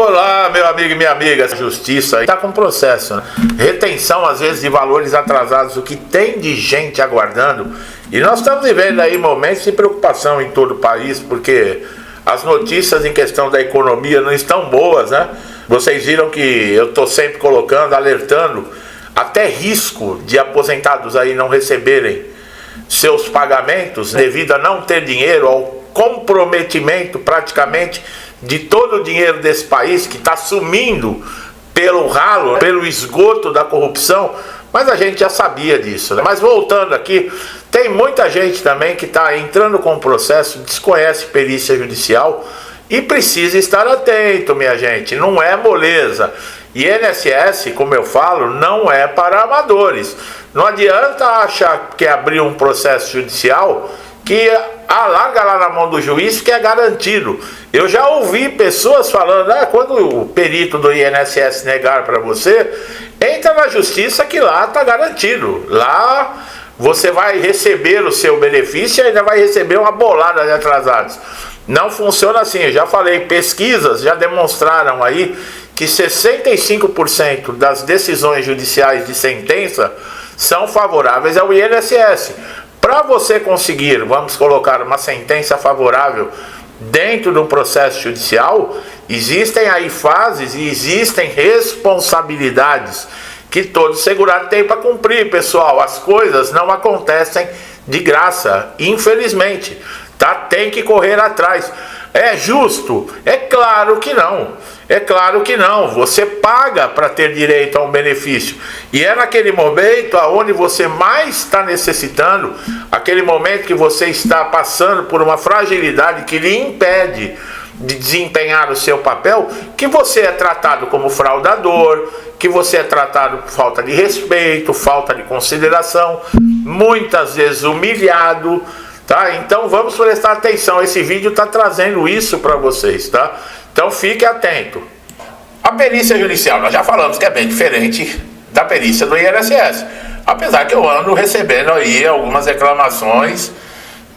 Olá, meu amigo e minha amiga. A justiça está com processo, né? Retenção, às vezes, de valores atrasados, o que tem de gente aguardando. E nós estamos vivendo aí momentos de preocupação em todo o país, porque as notícias em questão da economia não estão boas, né? Vocês viram que eu estou sempre colocando, alertando, até risco de aposentados aí não receberem seus pagamentos devido a não ter dinheiro, ao comprometimento praticamente de todo o dinheiro desse país que está sumindo pelo ralo, pelo esgoto da corrupção. Mas a gente já sabia disso, né? Mas voltando aqui, tem muita gente também que está entrando com o processo, desconhece perícia judicial e precisa estar atento, minha gente, não é moleza. INSS, como eu falo, não é para amadores. Não adianta achar que abrir um processo judicial que larga lá na mão do juiz que é garantido. Eu já ouvi pessoas falando, quando o perito do INSS negar para você, entra na justiça que lá está garantido. Lá você vai receber o seu benefício e ainda vai receber uma bolada de atrasados. Não funciona assim, eu já falei, pesquisas já demonstraram aí que 65% das decisões judiciais de sentença são favoráveis ao INSS. Para você conseguir, vamos colocar uma sentença favorável dentro do processo judicial, existem aí fases e existem responsabilidades que todo segurado tem para cumprir, pessoal. As coisas não acontecem de graça, infelizmente, tá? Tem que correr atrás. É justo? É claro que não. É claro que não. Você paga para ter direito a um benefício. E é naquele momento onde você mais está necessitando, aquele momento que você está passando por uma fragilidade que lhe impede de desempenhar o seu papel, que você é tratado como fraudador, que você é tratado por falta de respeito, falta de consideração, muitas vezes humilhado. Tá? Então vamos prestar atenção, esse vídeo está trazendo isso para vocês, tá? Então fique atento. A perícia judicial, nós já falamos que é bem diferente da perícia do INSS, apesar que eu ando recebendo aí algumas reclamações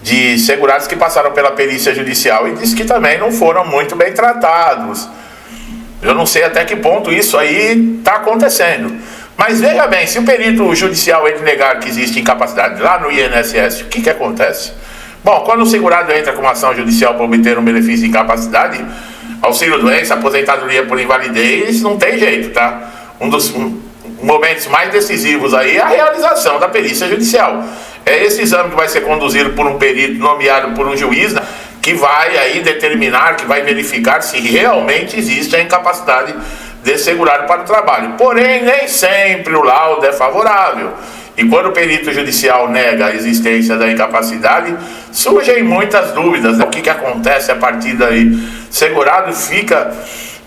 de segurados que passaram pela perícia judicial e diz que também não foram muito bem tratados. Eu não sei até que ponto isso aí está acontecendo. Mas veja bem, se o perito judicial ele negar que existe incapacidade lá no INSS, o que acontece? Bom, quando o segurado entra com uma ação judicial para obter um benefício de incapacidade, auxílio-doença, aposentadoria por invalidez, não tem jeito, tá? Um dos momentos mais decisivos aí é a realização da perícia judicial. É esse exame que vai ser conduzido por um perito nomeado por um juiz, né, que vai aí determinar, que vai verificar se realmente existe a incapacidade de segurado para o trabalho. Porém, nem sempre o laudo é favorável. E quando o perito judicial nega a existência da incapacidade, surgem muitas dúvidas, né? O que acontece a partir daí? Segurado fica,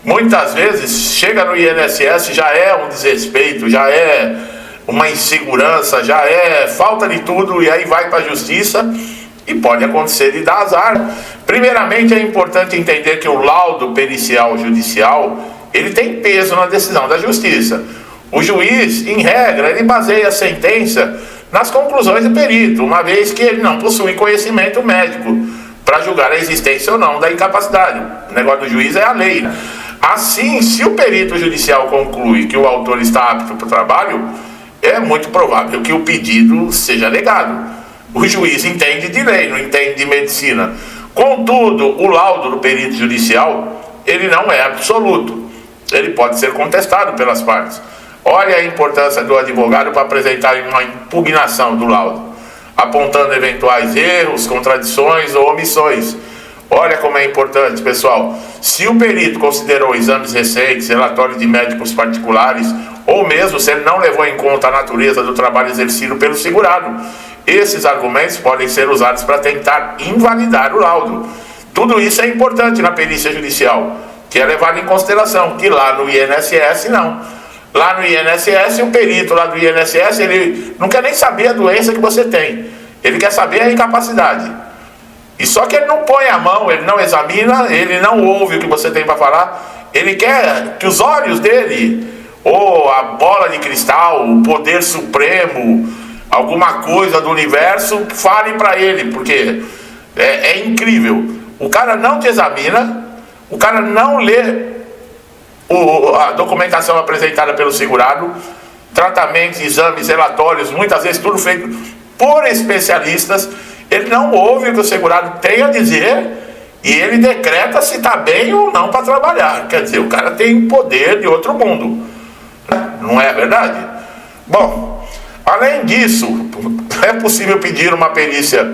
muitas vezes, chega no INSS, já é um desrespeito, já é uma insegurança, já é falta de tudo, e aí vai para a justiça e pode acontecer de dar azar. Primeiramente, é importante entender que o laudo pericial judicial ele tem peso na decisão da justiça. O juiz, em regra, ele baseia a sentença nas conclusões do perito, uma vez que ele não possui conhecimento médico para julgar a existência ou não da incapacidade. O negócio do juiz é a lei. Assim, se o perito judicial conclui que o autor está apto para o trabalho, é muito provável que o pedido seja negado. O juiz entende de lei, não entende de medicina. Contudo, o laudo do perito judicial, ele não é absoluto. Ele pode ser contestado pelas partes. Olha a importância do advogado para apresentar uma impugnação do laudo, apontando eventuais erros, contradições ou omissões. Olha como é importante, pessoal. Se o perito considerou exames recentes, relatórios de médicos particulares, ou mesmo se ele não levou em conta a natureza do trabalho exercido pelo segurado, esses argumentos podem ser usados para tentar invalidar o laudo. Tudo isso é importante na perícia judicial, que é levado em consideração, que lá no INSS não. Lá no INSS, o perito lá do INSS, ele não quer nem saber a doença que você tem. Ele quer saber a incapacidade. E só que ele não põe a mão, ele não examina, ele não ouve o que você tem para falar. Ele quer que os olhos dele, ou a bola de cristal, o poder supremo, alguma coisa do universo, falem para ele, porque é incrível. O cara não te examina, o cara não lê a documentação apresentada pelo segurado, tratamentos, exames, relatórios, muitas vezes tudo feito por especialistas, ele não ouve o que o segurado tem a dizer e ele decreta se está bem ou não para trabalhar. Quer dizer, o cara tem poder de outro mundo, não é verdade? Bom, além disso, é possível pedir uma perícia,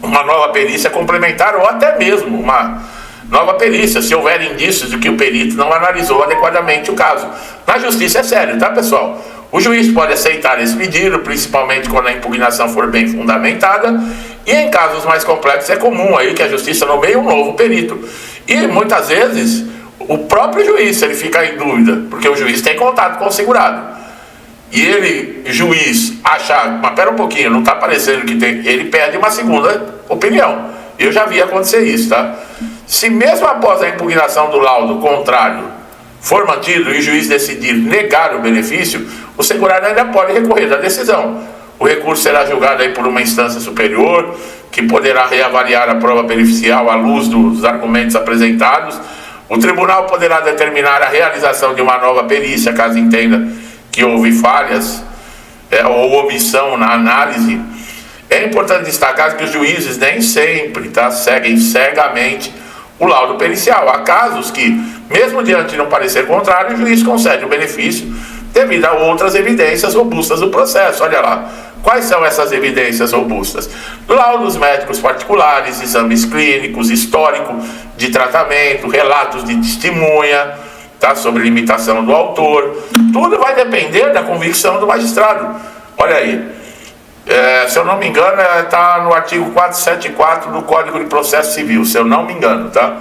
uma nova perícia complementar ou até mesmo uma nova perícia, se houver indícios de que o perito não analisou adequadamente o caso. Na justiça é sério, tá, pessoal? O juiz pode aceitar esse pedido, principalmente quando a impugnação for bem fundamentada, e em casos mais complexos é comum aí que a justiça nomeie um novo perito. E muitas vezes o próprio juiz, ele fica em dúvida, porque o juiz tem contato com o segurado. E ele, juiz, achar, mas pera um pouquinho, não está parecendo que tem, ele pede uma segunda opinião. Eu já vi acontecer isso, tá? Se mesmo após a impugnação do laudo contrário for mantido e o juiz decidir negar o benefício, o segurado ainda pode recorrer da decisão. O recurso será julgado aí por uma instância superior, que poderá reavaliar a prova pericial à luz dos argumentos apresentados. O tribunal poderá determinar a realização de uma nova perícia, caso entenda que houve falhas ou omissão na análise. É importante destacar que os juízes nem sempre seguem cegamente o laudo pericial. Há casos que, mesmo diante de um parecer contrário, o juiz concede o benefício devido a outras evidências robustas do processo. Olha lá, quais são essas evidências robustas? Laudos médicos particulares, exames clínicos, histórico de tratamento, relatos de testemunha, sobre limitação do autor. Tudo vai depender da convicção do magistrado. Olha aí, se eu não me engano, está no artigo 474 do Código de Processo Civil, se eu não me engano, tá?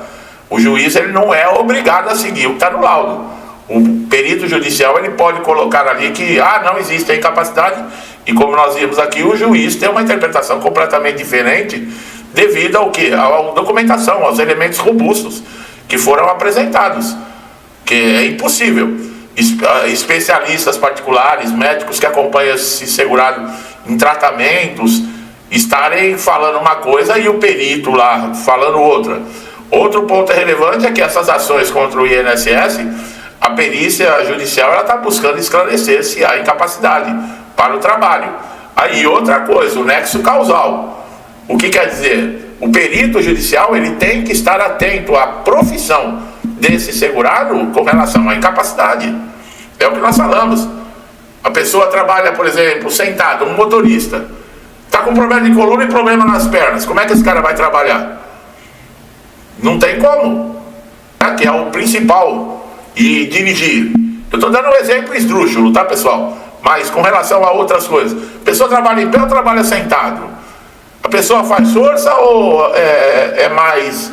O juiz, ele não é obrigado a seguir o que está no laudo. O perito judicial, ele pode colocar ali que não existe a incapacidade, e como nós vimos aqui, o juiz tem uma interpretação completamente diferente devido ao quê? À documentação, aos elementos robustos que foram apresentados, que é impossível especialistas particulares, médicos que acompanham esse segurado em tratamentos, estarem falando uma coisa e o perito lá falando outra. Outro ponto relevante é que essas ações contra o INSS, a perícia judicial, ela está buscando esclarecer se há incapacidade para o trabalho. Aí outra coisa, o nexo causal. O que quer dizer? O perito judicial, ele tem que estar atento à profissão desse segurado com relação à incapacidade. É o que nós falamos. A pessoa trabalha, por exemplo, sentado, um motorista, está com problema de coluna e problema nas pernas. Como é que esse cara vai trabalhar? Não tem como. Que é o principal. E dirigir. Eu estou dando um exemplo esdrúxulo, tá, pessoal? Mas com relação a outras coisas. A pessoa trabalha em pé ou trabalha sentado? A pessoa faz força ou é mais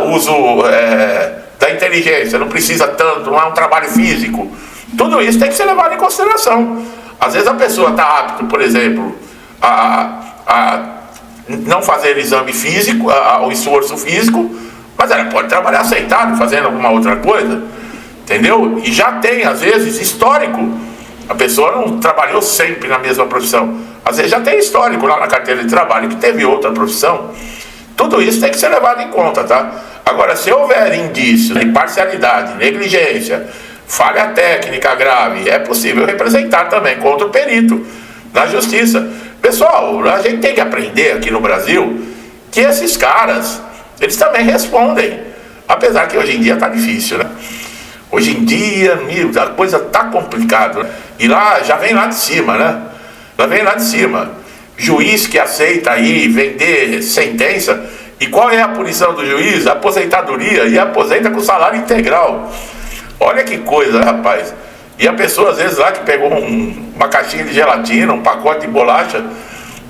uso da inteligência? Não precisa tanto, não é um trabalho físico. Tudo isso tem que ser levado em consideração. Às vezes a pessoa está apta, por exemplo, a não fazer exame físico, o esforço físico, mas ela pode trabalhar sentado, fazendo alguma outra coisa, entendeu? E já tem, às vezes, histórico. A pessoa não trabalhou sempre na mesma profissão. Às vezes já tem histórico lá na carteira de trabalho que teve outra profissão. Tudo isso tem que ser levado em conta, tá? Agora, se houver indícios de parcialidade, negligência, falha técnica grave, é possível representar também contra o perito na justiça. Pessoal, a gente tem que aprender aqui no Brasil que esses caras, eles também respondem. Apesar que hoje em dia tá difícil, né? Hoje em dia, a coisa tá complicada, né? E lá, já vem lá de cima, né? Já vem lá de cima. Juiz que aceita aí vender sentença. E qual é a punição do juiz? Aposentadoria, e aposenta com salário integral. Olha que coisa, rapaz. E a pessoa, às vezes, lá que pegou uma caixinha de gelatina, um pacote de bolacha,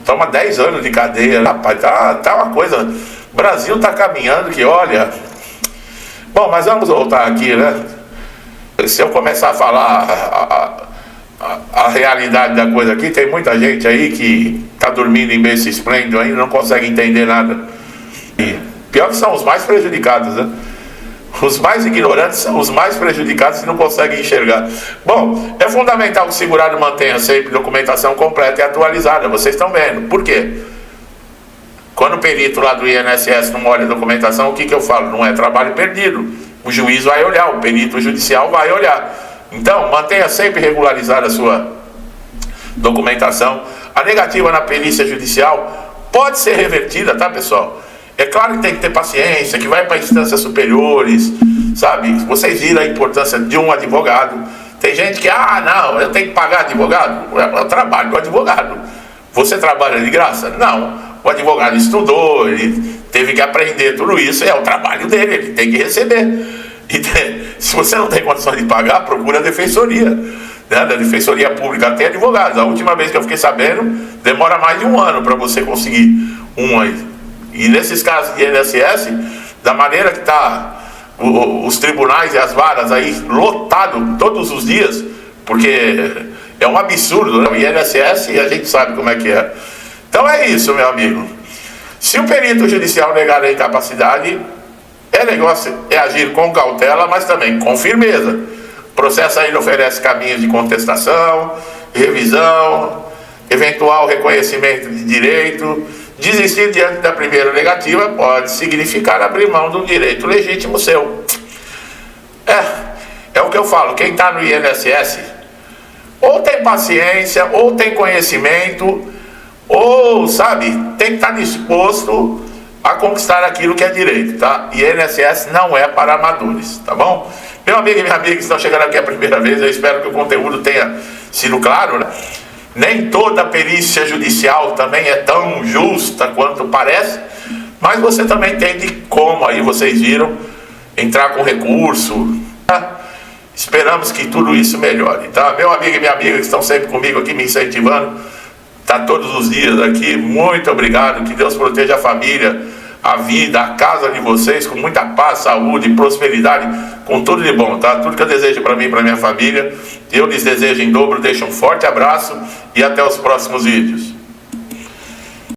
toma 10 anos de cadeia. Rapaz, tá uma coisa. O Brasil tá caminhando que, olha. Bom, mas vamos voltar aqui, né? Se eu começar a falar a realidade da coisa aqui, tem muita gente aí que tá dormindo em berço esplêndido ainda, não consegue entender nada. E pior que são os mais prejudicados, né? Os mais ignorantes são os mais prejudicados e não conseguem enxergar. Bom, é fundamental que o segurado mantenha sempre documentação completa e atualizada. Vocês estão vendo. Por quê? Quando o perito lá do INSS não olha a documentação, o que eu falo? Não é trabalho perdido. o juiz vai olhar, o perito judicial vai olhar. Então, mantenha sempre regularizada a sua documentação. A negativa na perícia judicial pode ser revertida, tá, pessoal? É claro que tem que ter paciência, que vai para instâncias superiores, sabe? Vocês viram a importância de um advogado. Tem gente que, não, eu tenho que pagar advogado. Eu trabalho com advogado. Você trabalha de graça? Não. O advogado estudou, ele teve que aprender tudo isso, é o trabalho dele, ele tem que receber. E se você não tem condições de pagar, procura a defensoria. Né? Da defensoria pública tem advogados. A última vez que eu fiquei sabendo, demora mais de 1 ano para você conseguir um aí. E nesses casos de INSS, da maneira que está os tribunais e as varas aí lotado todos os dias, porque é um absurdo, né? O INSS, a gente sabe como é que é. Então é isso, meu amigo. Se o perito judicial negar a incapacidade, negócio é agir com cautela, mas também com firmeza. O processo ainda oferece caminhos de contestação, revisão, eventual reconhecimento de direito. Desistir diante da primeira negativa pode significar abrir mão de um direito legítimo seu. É o que eu falo, quem está no INSS ou tem paciência, ou tem conhecimento, ou, sabe, tem que estar disposto a conquistar aquilo que é direito, tá? E INSS não é para amadores, tá bom? Meu amigo e minha amiga que estão chegando aqui a primeira vez, eu espero que o conteúdo tenha sido claro, né? Nem toda perícia judicial também é tão justa quanto parece, mas você também tem de como, aí vocês viram, entrar com recurso, tá? Esperamos que tudo isso melhore, tá? Meu amigo e minha amiga que estão sempre comigo aqui, me incentivando, tá todos os dias aqui, muito obrigado, que Deus proteja a família, a vida, a casa de vocês, com muita paz, saúde, prosperidade, com tudo de bom, tá? Tudo que eu desejo para mim e para minha família, eu lhes desejo em dobro, deixo um forte abraço e até os próximos vídeos.